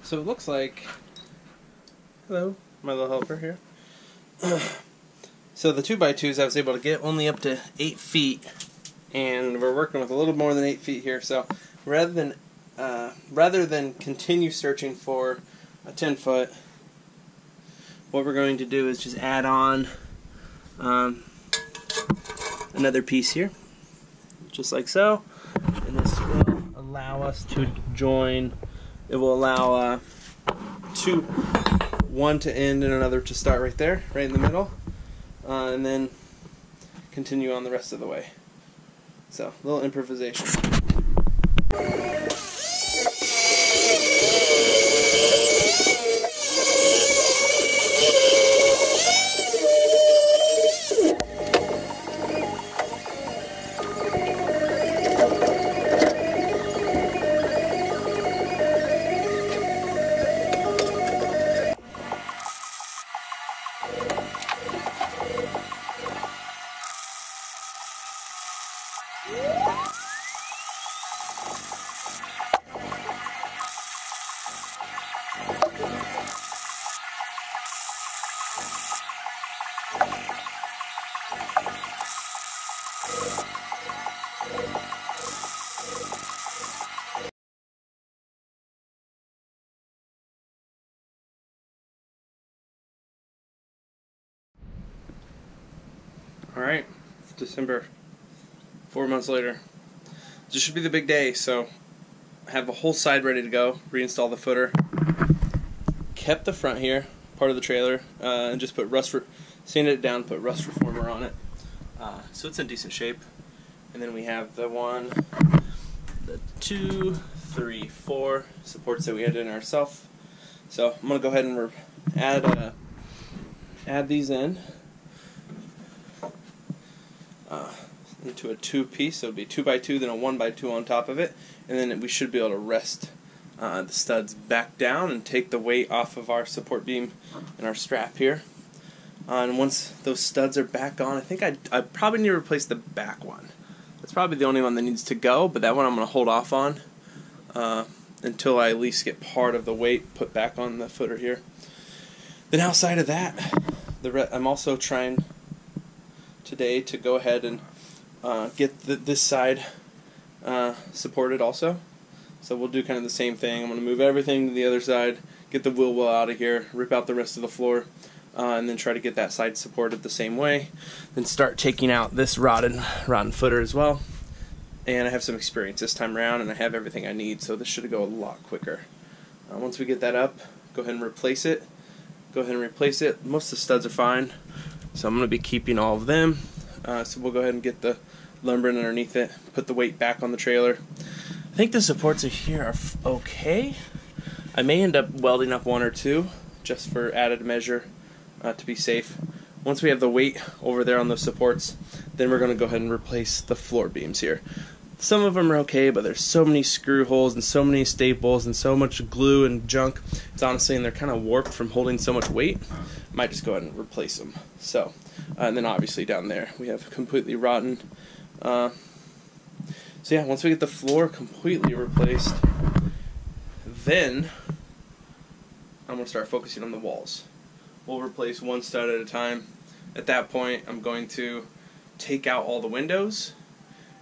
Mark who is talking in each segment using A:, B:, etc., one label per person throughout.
A: So it looks like, hello, my little helper here. So the 2x2s I was able to get only up to 8 feet, and we're working with a little more than 8 feet here. So rather than continue searching for a 10-foot, what we're going to do is just add on another piece here, just like so, and this will allow us to join. It will allow one to end and another to start right there, right in the middle, and then continue on the rest of the way. So, a little improvisation. Alright, it's December, 4 months later. This should be the big day, so I have the whole side ready to go, reinstall the footer. Kept the front here, part of the trailer, and just put sanded it down, put rust reformer on it. So it's in decent shape. And then we have the 2, 3, 4 supports that we added in ourselves. So I'm going to go ahead and add these in. Into a 2-piece, so it'll be 2x2, then a 1x2 on top of it, and then we should be able to rest the studs back down and take the weight off of our support beam and our strap here. And once those studs are back on, I think I probably need to replace the back one. That's probably the only one that needs to go, but that one I'm going to hold off on until I at least get part of the weight put back on the footer here. Then outside of that, I'm also trying today to go ahead and get this side supported also. So we'll do kind of the same thing. I'm going to move everything to the other side, get the wheel well out of here, rip out the rest of the floor, and then try to get that side supported the same way. Then start taking out this rotten footer as well. And I have some experience this time around, and I have everything I need, so this should go a lot quicker. Once we get that up, go ahead and replace it. Most of the studs are fine, so I'm going to be keeping all of them. So we'll go ahead and get the lumber in underneath it, put the weight back on the trailer. I think the supports here are okay. I may end up welding up 1 or 2 just for added measure to be safe. Once we have the weight over there on those supports, then we're going to go ahead and replace the floor beams here. Some of them are okay, but there's so many screw holes and so many staples and so much glue and junk. It's honestly, and they're kind of warped from holding so much weight. I might just go ahead and replace them. So, and then obviously down there we have completely rotten. So yeah, once we get the floor completely replaced, then I'm going to start focusing on the walls. We'll replace one stud at a time. At that point, I'm going to take out all the windows,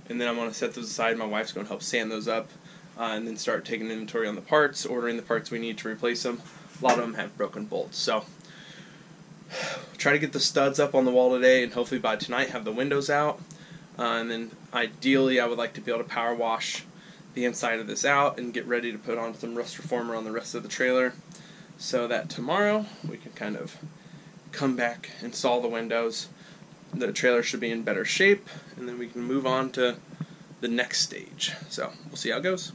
A: and then I'm going to set those aside. My wife's going to help sand those up, and then start taking inventory on the parts, ordering the parts we need to replace them. A lot of them have broken bolts, so try to get the studs up on the wall today, and hopefully by tonight have the windows out. And then ideally I would like to be able to power wash the inside of this out and get ready to put on some rust reformer on the rest of the trailer, so that tomorrow we can kind of come back, install the windows. The trailer should be in better shape, and then we can move on to the next stage. So we'll see how it goes.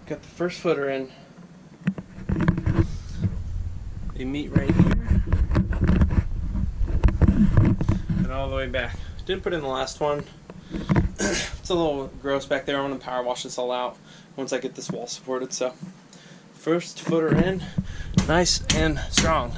A: Got the first footer in. They meet right here and all the way back. Didn't put in the last one. It's a little gross back there. I'm going to power wash this all out once I get this wall supported. So first footer in, nice and strong.